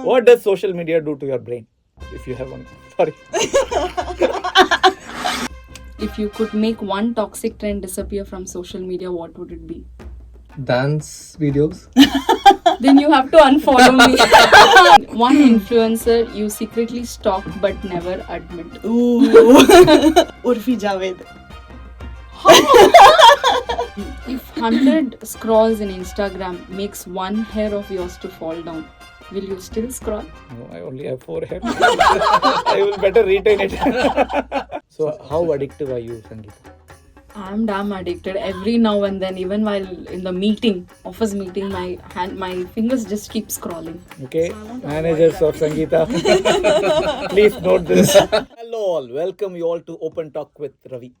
What does social media do to your brain? If you have one. Sorry. If you could make one toxic trend disappear from social media, what would it be? Dance videos. Then you have to unfollow me. One influencer you secretly stalk but never admit. Urfi Javed. If 100 scrolls in Instagram makes one hair of yours to fall down, will you still scroll? No, I only have 4 hairs. I will better retain it. So, how addictive are you, Sangeeta? I'm damn addicted. Every now and then, even while in the meeting, office meeting, my fingers just keep scrolling. Okay, managers of Sangeeta, please note this. Hello all, welcome you all to Open Talk with Ravi.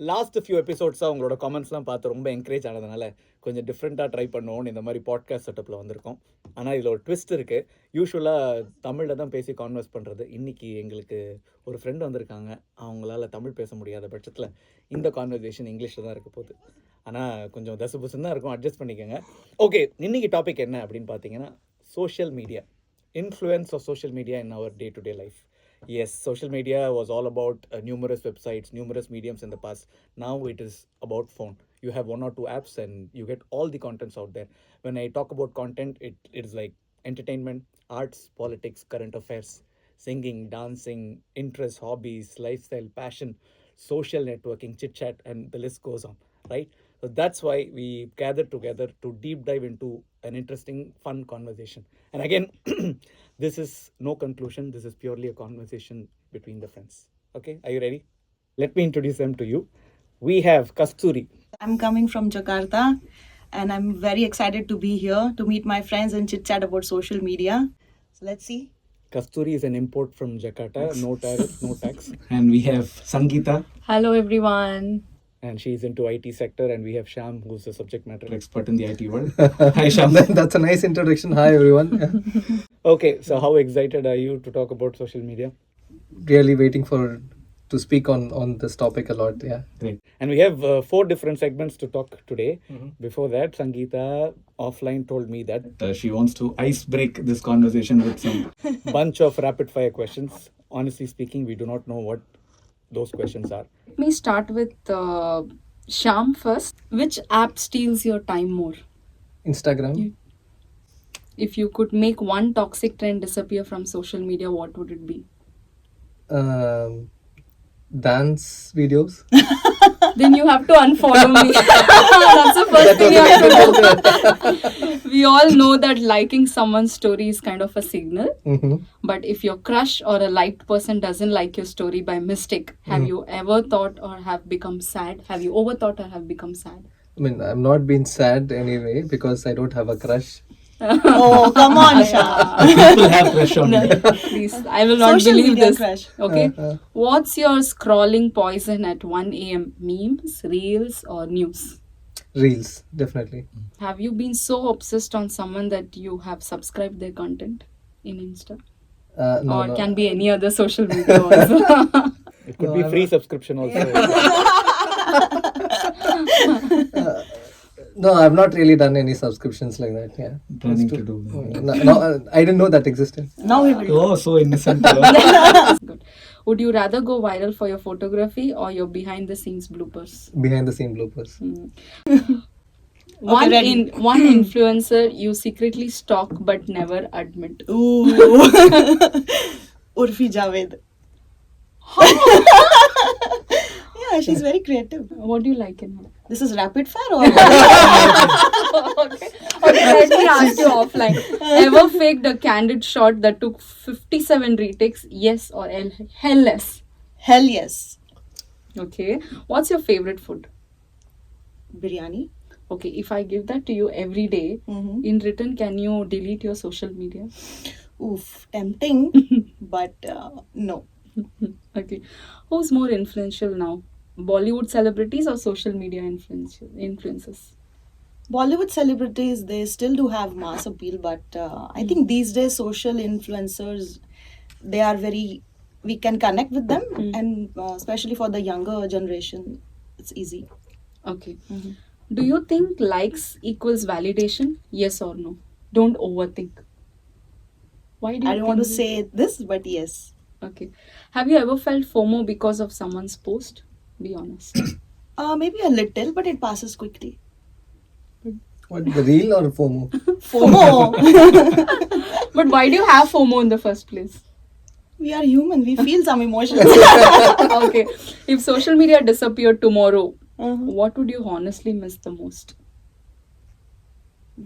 Last few எபிசோட்ஸாக உங்களோட கமெண்ட்ஸ்லாம் பார்த்து ரொம்ப encourage ஆனதுனால கொஞ்சம் டிஃப்ரெண்ட்டாக try பண்ணுவோன்னு இந்த மாதிரி பாட்காஸ்ட் செட்டப்பில் வந்திருக்கோம். ஆனால் இதில் ஒரு ட்விஸ்ட் இருக்குது. யூஸ்வலாக தமிழில் தான் பேசி கான்வர்ஸ் பண்ணுறது. இன்றைக்கி எங்களுக்கு ஒரு ஃப்ரெண்டு வந்திருக்காங்க. அவங்களால தமிழ் பேச முடியாத பட்சத்தில் இந்த கான்வர்சேஷன் இங்கிலீஷில் தான் இருக்க போகுது. ஆனால் கொஞ்சம் தசுபுசுன்னு தான் இருக்கும், அட்ஜஸ்ட் பண்ணிக்கோங்க. ஓகே, இன்றைக்கி டாபிக் என்ன அப்படின்னு பார்த்தீங்கன்னா, social media, influence of social media in our day to day life. Yes, social media was all about numerous websites, numerous mediums in the past. Now it is about phone. You have 1 or 2 apps and you get all the contents out there. When I talk about content, it is like entertainment, arts, politics, current affairs, singing, dancing, interests, hobbies, lifestyle, passion, social networking, chit-chat, and the list goes on, right? So that's why we gathered together to deep dive into an interesting, fun conversation. And again, this is no conclusion. This is purely a conversation between the friends. Okay, are you ready? Let me introduce them to you. We have Kasturi. I'm coming from Jakarta and I'm very excited to be here to meet my friends and chit chat about social media. So let's see. Kasturi is an import from Jakarta. No tariff, no tax. And we have Sangeeta. Hello everyone. And she's into IT sector, and we have Sham, who's a subject matter expert in the IT world. Hi Sham. That's a nice introduction. Hi everyone. Okay, so how excited are you to talk about social media? Really waiting to speak on this topic a lot. Yeah. Great. And we have 4 different segments to talk today. Before that, Sangeeta offline told me that she wants to ice break this conversation with some bunch of rapid fire questions. Honestly speaking, we do not know what those questions are. Let me start with Sham first. Which app steals your time more? Instagram. If you could make one toxic trend disappear from social media, what would it be? Dance videos. Then you have to unfollow me. That's the first thing you have to do. We all know that liking someone's story is kind of a signal. But if your crush or a liked person doesn't like your story by mistake, have you ever thought or have become sad? Have you overthought or have become sad? I mean, I'm not been sad anyway because I don't have a crush. Oh, come on, Shah. People have crush on me. Please, I will not Social believe media this. crush. Okay. What's your scrolling poison at 1 a.m.? Memes, reels, or news? Reels, definitely. Have you been so obsessed on someone that you have subscribed their content in Insta? No, Or no. can be any other social media also. It could be free subscription also. No, I've not really done any subscriptions like that. Yeah. Planning to do that. No, I didn't know that existed. Now we will. Oh, so innocent. Good. Would you rather go viral for your photography or your behind the scenes bloopers? Behind the scene bloopers. One influencer you secretly stalk but never admit. Ooh. Urfi Javed. Yeah, she's very creative. What do you like in her? This is rapid fire or Okay, let me ask you offline. Ever faked a candid shot that took 57 retakes? Yes or hell less? hell yes. Okay. What's your favorite food? Biryani. Okay, if I give that to you every day, in return, can you delete your social media? Oof, tempting, but no. Okay. Who's more influential now? Bollywood celebrities or social media influencers? Bollywood celebrities, they still do have mass appeal, but I think these days social influencers, they are we can connect with them, and especially for the younger generation, it's easy. Okay. Do you think likes equals validation? Yes or no? Don't overthink. Why do you I don't want to think say this, but yes. Okay. Have you ever felt FOMO because of someone's post? Be honest. Maybe a little, but it passes quickly. What, the real or FOMO? FOMO. But why do you have FOMO in the first place? We are human. We feel some emotions. Okay. If social media disappeared tomorrow, Uh-huh. what would you honestly miss the most?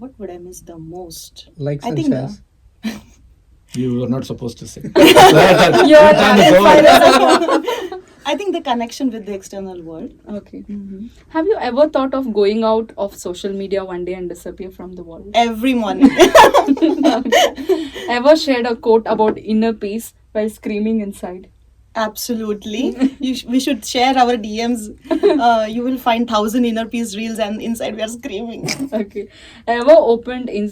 What would I miss the most? Likes I and think, shares. You were not supposed to say. You're rapid fire as well. I think the connection with the external world. Okay. Have you ever thought of going out of social media one day and disappear from the world? Every morning. Ever shared a quote about inner peace while screaming inside? Absolutely. We should share our DMs. You will find 1,000 inner peace reels, and inside we are screaming. Okay. Ever opened in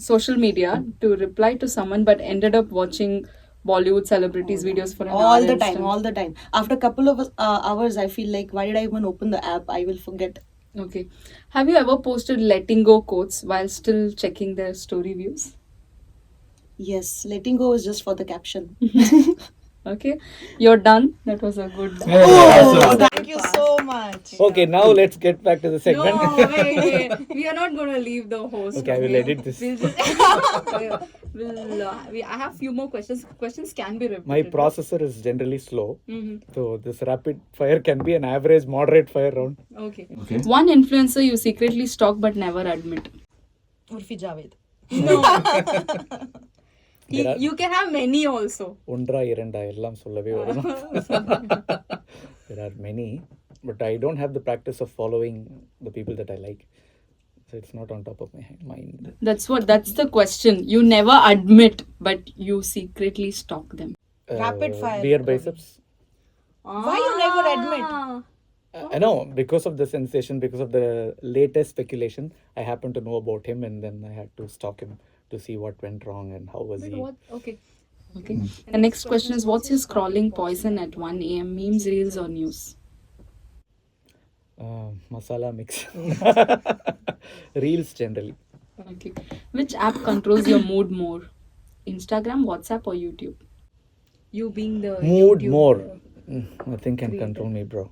social media to reply to someone but ended up watching Bollywood celebrities videos for an hour all the instead? time, all the time. After a couple of hours, I feel like, why did I even open the app? I will forget. Okay. Have you ever posted letting go quotes while still checking their story views? Yes, letting go is just for the caption. Okay. You're done. That was a good. Oh, thank you so much. Okay, now let's get back to the segment. No, wait. We are not going to leave the host. Okay, I will edit this. We'll just, I have few more questions. Questions can be repeated. My processor is generally slow, Mhm. so this rapid fire can be an average moderate fire round. Okay. One influencer you secretly stalk but never admit. Urfi Javed. No. There are- You can have many also. ஒன்றா இரண்டா எல்லாம் சொல்லவே வரணும். There are many, but I don't have the practice of following the people that I like, so it's not on top of my mind. That's the question. You never admit, but you secretly stalk them. Rapid fire, Beer Ravi. biceps. Why you never admit? I know, because of the sensation, because of the latest speculation, I happened to know about him, and then I had to stalk him to see what went wrong and how was he. Okay. Okay. The next question is, what's your scrolling poison at 1 a.m.? Memes, reels, or news? Masala mix. Reels generally. Okay. Which app controls your mood more? Instagram, WhatsApp, or YouTube? You being the Mood YouTube, more. Nothing can creator. control me, bro.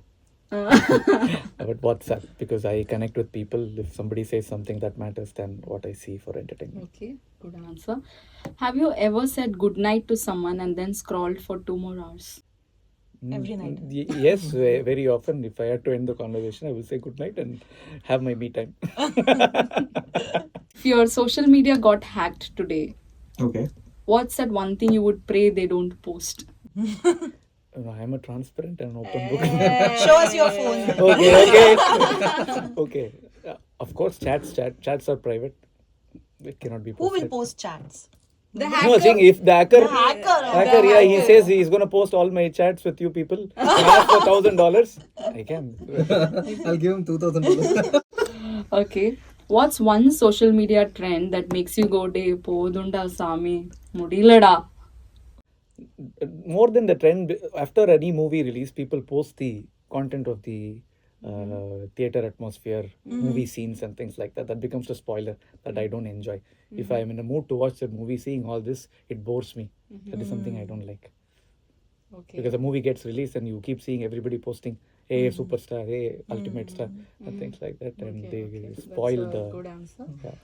But WhatsApp, because I connect with people. If somebody says something that matters, then what I see for entertainment. Okay, good answer. Have you ever said good night to someone and then scrolled for 2 more hours? Every night. Yes, very often. If I had to end the conversation, I will say good night and have my me time. If your social media got hacked today, Okay. what's that one thing you would pray they don't post? I am a transparent and open book. Show us your phone. Okay. Okay. Of course, chats are private. It cannot be Who posted. will post chats? The No, saying if the hacker, hacker. yeah, he says he's gonna post all my chats with you people. Ask for $1,000. I can. I'll give him $2,000. Okay. What's one social media trend that makes you go, day podunda sami mudilada? More than the trend, after any movie release, people post the content of the theater atmosphere, movie scenes and things like that. That becomes a spoiler that I don't enjoy. If I am in a mood to watch the movie, seeing all this, it bores me. That is something I don't like. Okay. Because the movie gets released and you keep seeing everybody posting, hey, superstar, hey, ultimate star, and things like that. And they spoil That's a the... good answer. Yeah.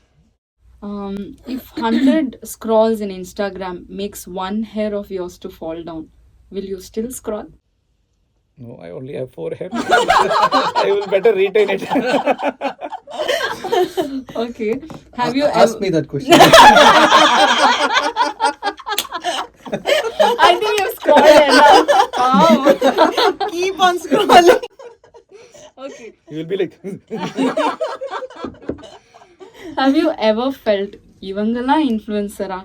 If 100 scrolls in Instagram makes one hair of yours to fall down, will you still scroll? No, I only have 4 hair. I will better retain it. Okay. Have you Ask ever... me that question. I think you've scrolled enough. Wow. Keep on scrolling. Okay. You will be like... Have you ever felt இவங்கெல்லாம் இன்ஃப்ளூயன்சரா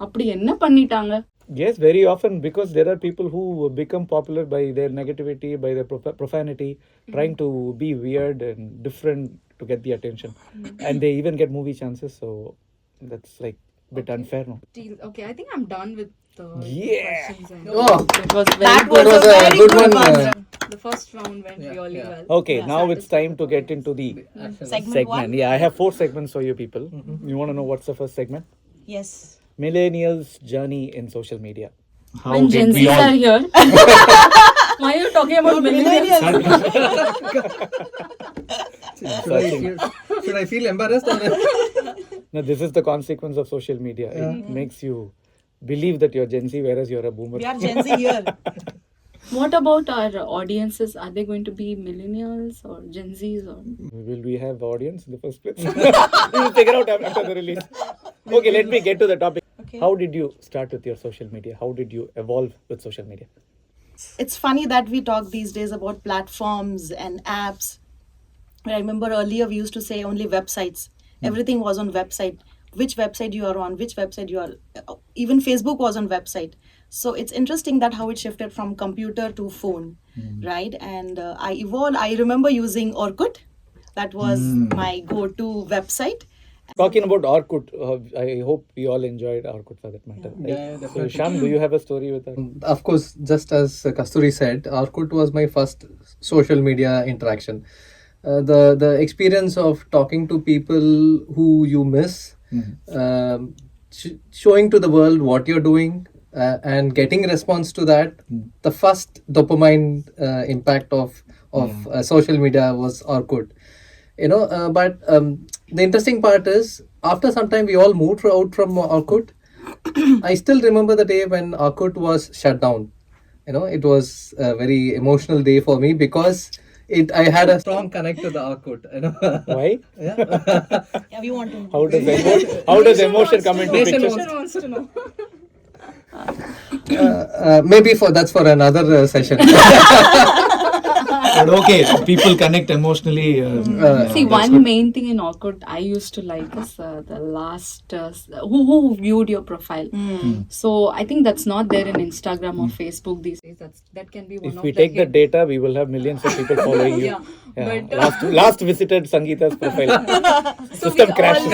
அப்படி என்ன பண்ணிட்டாங்க? Yes, very often, because there are people who become popular by their negativity, by their profanity, trying to be weird and different to get the attention. And they even get movie chances, so that's like a bit unfair, no? Okay, I think I'm done with the Yeah. questions. Oh, It was very That good. was a very good good one. one. The first round went really well. Okay, now it's time to get into the Segment one? Yeah, I have 4 segments for you people. You want to know what's the first segment? Yes. millennials' journey in social media. How When did Gen we Zs all- are here. Why are you talking about millennials? Should I feel embarrassed or? No, this is the consequence of social media. It makes you believe that you're Gen Z, whereas you're a boomer. We are Gen Z here. What about our audiences? Are they going to be millennials or Gen Zs or? Will we have audience in the first place? We'll figure out after the release. Okay, let me get to the topic. Okay. How did you start with your social media? How did you evolve with social media? It's funny that we talk these days about platforms and apps. I remember earlier we used to say only websites. Everything was on website. Which website you are on, which website you are. Even Facebook was on website. So it's interesting that how it shifted from computer to phone, right? And I evolved. I remember using Orkut. That was my go-to website. Talking about Orkut, I hope we all enjoyed Orkut for that matter. Right? Yeah, So, definitely. Sham, do you have a story with that? Of course, just as Kasturi said, Orkut was my first social media interaction. The experience of talking to people who you miss, showing to the world what you're doing, and getting response to that. The first dopamine impact of social media was Orkut. But the interesting part is, after some time we all moved out from Orkut. I still remember the day when Orkut was shut down. It was a very emotional day for me because I had a strong connect to the Orkut. Why? Yeah, we want to know. How does emotion come into Nation picture? wants- Wants to know. Maybe that's for another session. But okay, people connect emotionally. See, one main thing in Orkut I used to like is the last who viewed your profile. So I think that's not there in Instagram or Facebook these days. That can be one If of we the take the hidden- data, we will have millions of people following you. Yeah, but, last visited Sangeeta's profile. System crashes.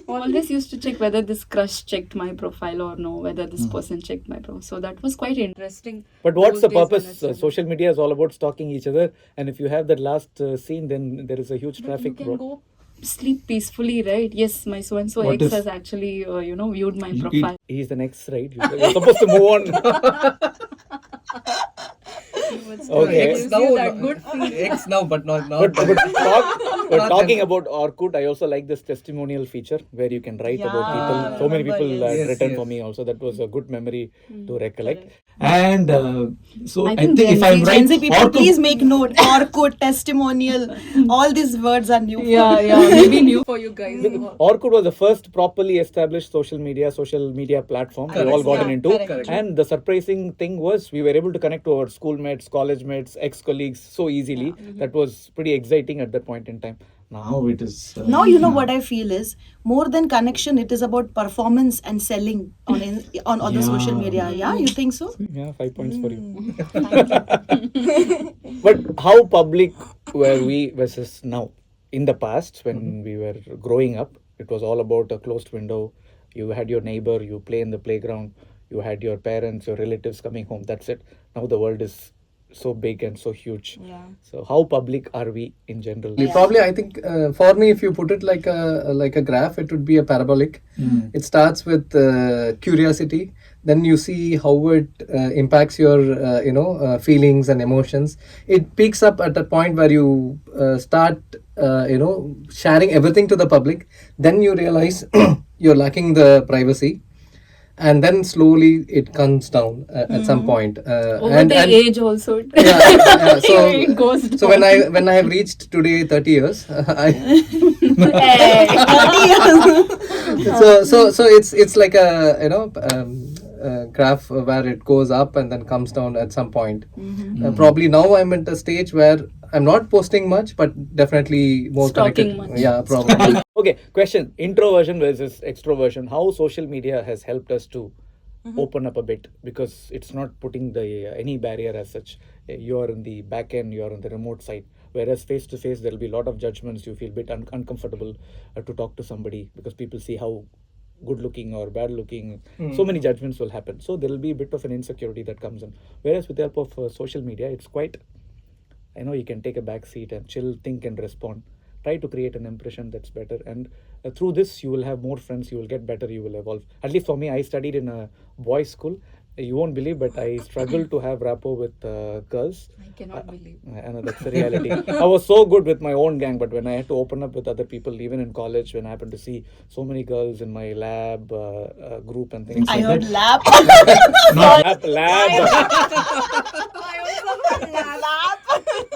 Always used to check whether this crush checked my profile or no, whether this person checked my profile. So that was quite interesting. But what's those the days when purpose? I started. Social media is all about stalking each other, and if you have that last scene, then there is a huge You traffic. can go sleep peacefully, right? Yes, my so and so What ex if- has actually viewed my profile. He's the next, right? You're supposed to move on. Okay. X now, but not now. But talking about Orkut, I also like this testimonial feature where you can write about people. So many remember, people yes. had written Yes, for yes. me also. That was a good memory to recollect. And so I I think think if I'm right, Gen Z people, Orkut- please make note. Orkut, testimonial, all these words are new. Yeah, maybe new for you guys. Orkut was the first properly established social media platform we all gotten Yeah, into. correct. And the surprising thing was we were able to connect to our schoolmates, college mates, ex-colleagues so easily. That was pretty exciting at that point in time. Now it is... Now you know what I feel is more than connection. It is about performance and selling on other social media. Yeah, you think so? Yeah, 5 points for you. But how public were we versus now? In the past, when we were growing up, it was all about a closed window. You had your neighbor, you play in the playground, you had your parents, your relatives coming home. That's it. Now the world is so big and so huge. Yeah. So how public are we in general? Probably, I think for me, if you put it like a graph, it would be a parabolic. It starts with curiosity, then you see how it impacts your feelings and emotions. It peaks up at a point where you start sharing everything to the public. Then you realize you're lacking the privacy. And then slowly it comes down at some point. Over the age also. So it goes down. So when I have reached today 30 years, so it's like a graph where it goes up and then comes down at some point. Probably now I'm at a stage where I'm not posting much, but definitely more Stalking connected. much. Yeah, probably. Okay, question. Introversion versus extroversion. How social media has helped us to open up a bit, because it's not putting any barrier as such. You are in the back end, you are on the remote side. Whereas face to face, there will be a lot of judgments. You feel a bit uncomfortable to talk to somebody because people see how good looking or bad looking. So many judgments will happen. So there will be a bit of an insecurity that comes in. Whereas with the help of social media, it's quite, you can take a back seat and chill, think and respond. try to create an impression that's better, and through this you will have more friends, you will get better, you will evolve. At least for me, I studied in a boys school. You won't believe, but I struggled to have rapport with girls. I cannot believe. I know that's the reality. I was so good with my own gang, but when I had to open up with other people, even in college, when I happened to see so many girls in my lab group and things I like heard that. lap. Lab.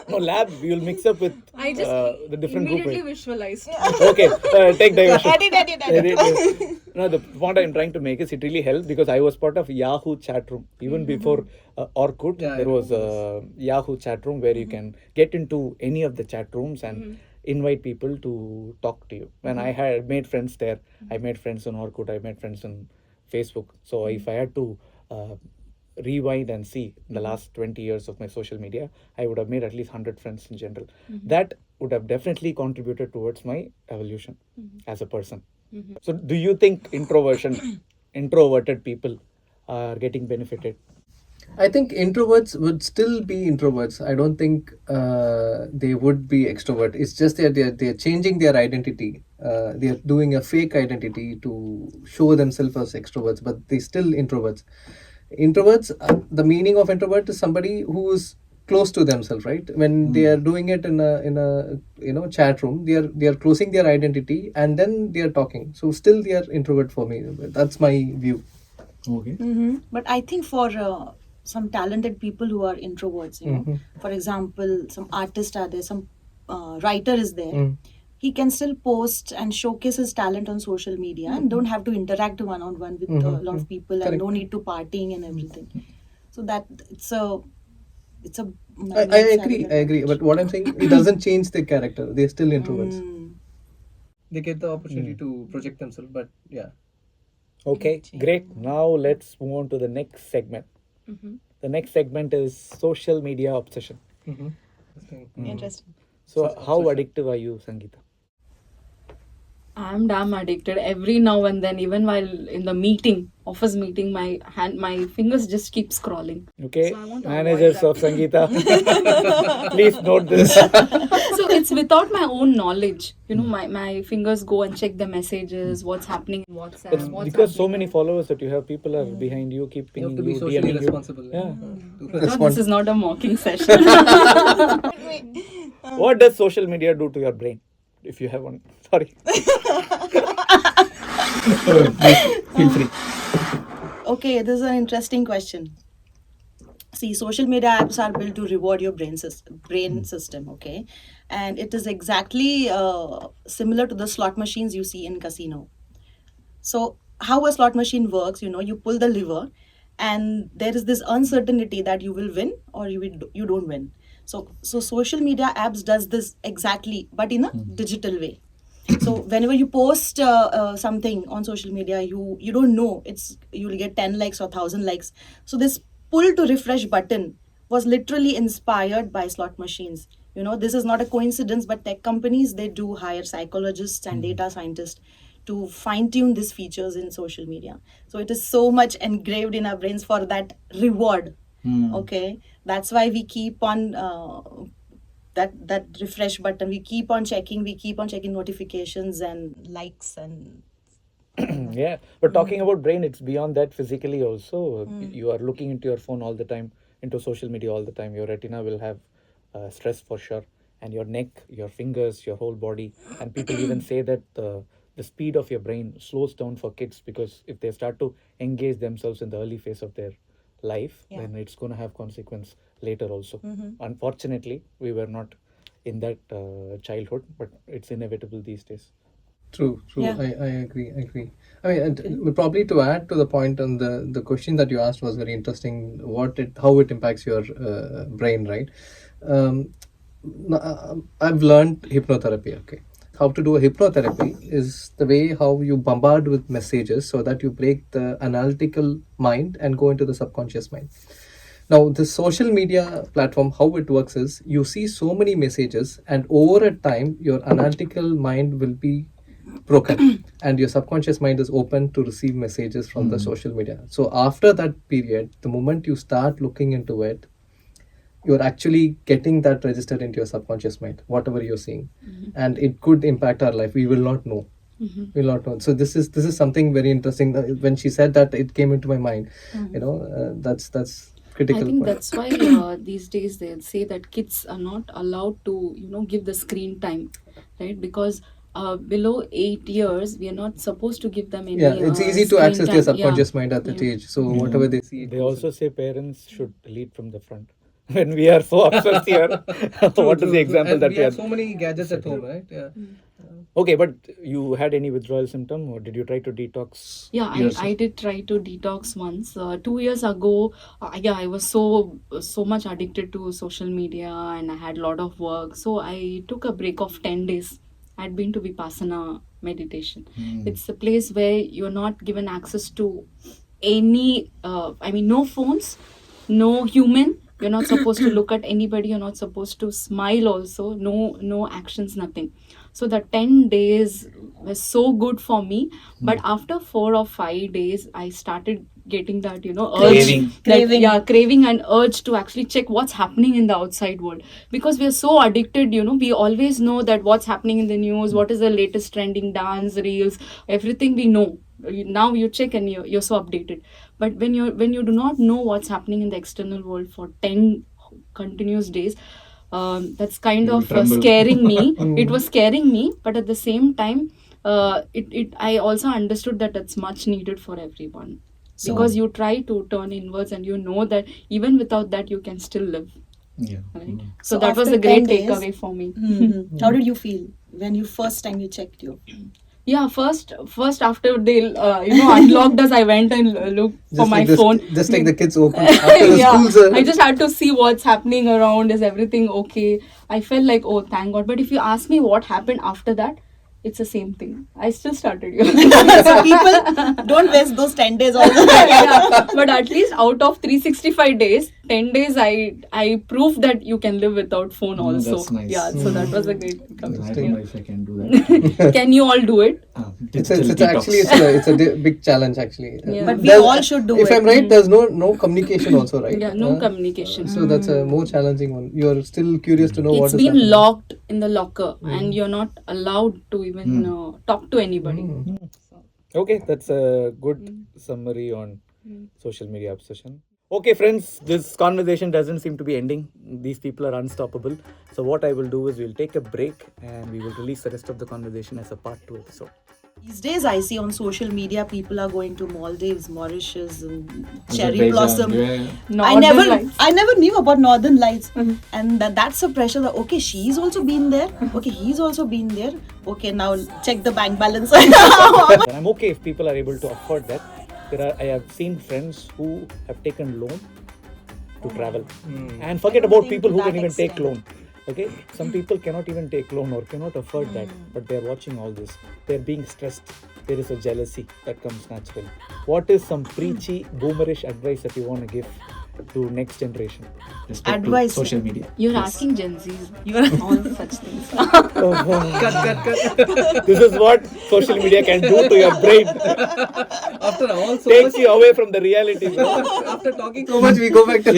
No, lab, we will mix up with I just the different group. immediately visualized. Okay, take diversion. Edit. No, the point I'm trying to make is it really helped because I was part of Yahoo chat room. Even before Orkut, Yeah, I there was remember a Yahoo chat room where you can get into any of the chat rooms and invite people to talk to you. When I had made friends there, I made friends on Orkut, I made friends on Facebook. So if I had to rewind and see the last 20 years of my social media, I would have made at least 100 friends in general. That would have definitely contributed towards my evolution as a person. So do you think introverted people are getting benefited? I think introverts would still be introverts. I don't think they would be extrovert. It's just that they're changing their identity. They're doing a fake identity to show themselves as extroverts, but they still introverts. Introverts, the meaning of introvert is somebody who is close to themselves, right? When they are doing it in a chat room, they are closing their identity and then they are talking. So still they are introvert for me. That's my view. Okay. But I think for some talented people who are introverts, for example, some artist are there, some writer is there. He can still post and showcase his talent on social media and don't have to interact one-on-one with a lot of people and no need to partying and everything. So that it's a I agree. But what I'm saying, it doesn't change their character. They're still introverts. They get the opportunity to project themselves, but yeah. Okay, great. Now let's move on to the next segment. The next segment is social media obsession. Interesting. So how addictive are you, Sangeeta? I'm damn addicted. Every now and then, even while in the office meeting, my fingers just keep scrolling. Okay, So I want to managers avoid of Sangeeta, please note this. So it's without my own knowledge. My fingers go and check the messages, what's happening in WhatsApp. It's what's because so happening. many followers that you have, people are behind you, keep You have pinging to be you, socially DMing you. responsible. Yeah. No, this is not a mocking session. What does social media do to your brain? If you have one, sorry. Feel free. Okay, this is an interesting question. See, social media apps are built to reward your brain system, okay? And it is exactly similar to the slot machines you see in casino. So how a slot machine works, you pull the lever and there is this uncertainty that you will win or you don't win. So social media apps does this exactly, but in a digital way. So whenever you post something on social media, you don't know you will get 10 likes or 1,000 likes. So this pull to refresh button was literally inspired by slot machines. This is not a coincidence, but tech companies, they do hire psychologists and data scientists to fine tune these features in social media. So it is so much engraved in our brains for that reward. Okay, that's why we keep on that refresh button. We keep on checking notifications and likes and Yeah, but talking about brain, it's beyond that physically also. You are looking into your phone all the time, into social media all the time. Your retina will have stress for sure, and your neck, your fingers, your whole body. And people even say that the speed of your brain slows down for kids because if they start to engage themselves in the early phase of their life, then it's going to have consequence later also. Unfortunately, we were not in that childhood, but it's inevitable these days. True. Yeah. I agree. I mean, and probably to add to the point on the question that you asked was very interesting. How it impacts your brain, right? I've learned hypnotherapy. Okay, how to do a hypnotherapy is the way how you bombard with messages so that you break the analytical mind and go into the subconscious mind. Now, the social media platform, how it works is you see so many messages, and over a time, your analytical mind will be broken and your subconscious mind is open to receive messages from the social media. So after that period, the moment you start looking into it, you're actually getting that registered into your subconscious mind, whatever you're seeing, and it could impact our life. We will not know. We will not know. So this is something very interesting. When she said that, it came into my mind. That's critical. I think point. that's why these days they'll say that kids are not allowed to, give the screen time, right? Because below 8 years, we are not supposed to give them any. It's easy to screen access their time. subconscious mind at that age. So whatever they see, They also say parents should lead from the front. When we are so obsessed here, what is the example that we have so many gadgets at home, right? Yeah. Okay, but you had any withdrawal symptom, or did you try to detox? Yeah, I did try to detox once. 2 years ago, I was so much addicted to social media and I had a lot of work. So I took a break of 10 days. I'd been to Vipassana meditation. It's a place where you're not given access to any, no phones, no human. You're not supposed to look at anybody. You're not supposed to smile also. No actions, nothing. So the 10 days was so good for me. But after 4 or 5 days, I started getting that, urge. Craving and urge to actually check what's happening in the outside world. Because we are so addicted, we always know that what's happening in the news, what is the latest trending dance, reels, everything we know. Now you check and you're so updated. But when you do not know what's happening in the external world for 10 continuous days, that's kind of scaring me. It was scaring me, but at the same time, I also understood that it's much needed for everyone. Because you try to turn inwards and you know that even without that you can still live. Yeah. Right? So that after was a great 10 days, takeaway for me. How did you feel when you first time you checked you? Yeah, first after they unlocked us, I went and looked for my phone. Just like the kids open after the schools. I just had to see what's happening around. Is everything okay? I felt like, oh, thank God. But if you ask me what happened after that, it's the same thing. I still started using. So people don't waste those 10 days all the time. Yeah, but at least out of 365 days, 10 days I proved that you can live without phone also. That's nice. Yeah, so that was a great I don't know takeaway. if I can do that. Can you all do it? It's a big challenge actually. Yeah. But we all should do if it. I'm right, there's no communication also, right? Yeah, no communication. So that's a more challenging one. You're still curious to know what It's is been happening. locked in the locker and you're not allowed to even talk to anybody. Okay, that's a good summary on social media obsession. Okay, friends, this conversation doesn't seem to be ending. These people are unstoppable. So what I will do is we'll take a break and we will release the rest of the conversation as a part 2 episode. These days I see on social media people are going to Maldives, Mauritius and cherry blossom. I never knew about Northern Lights. And that's a pressure that okay, she's also been there. Okay, he's also been there. Okay, now check the bank balance. And I'm okay if people are able to afford that. I have seen friends who have taken loan to travel. And forget about people who can even take loan. Okay, some people cannot even take loan or cannot afford that, but they're watching all this. They're being stressed. There is a jealousy that comes naturally. What is some preachy, boomerish advice that you want to give to next generation? Advice. Social media. You're asking Gen Zs. You're all such things. Cut. This is what social media can do to your brain. After all, Takes you away from the reality. after talking so much, we go back to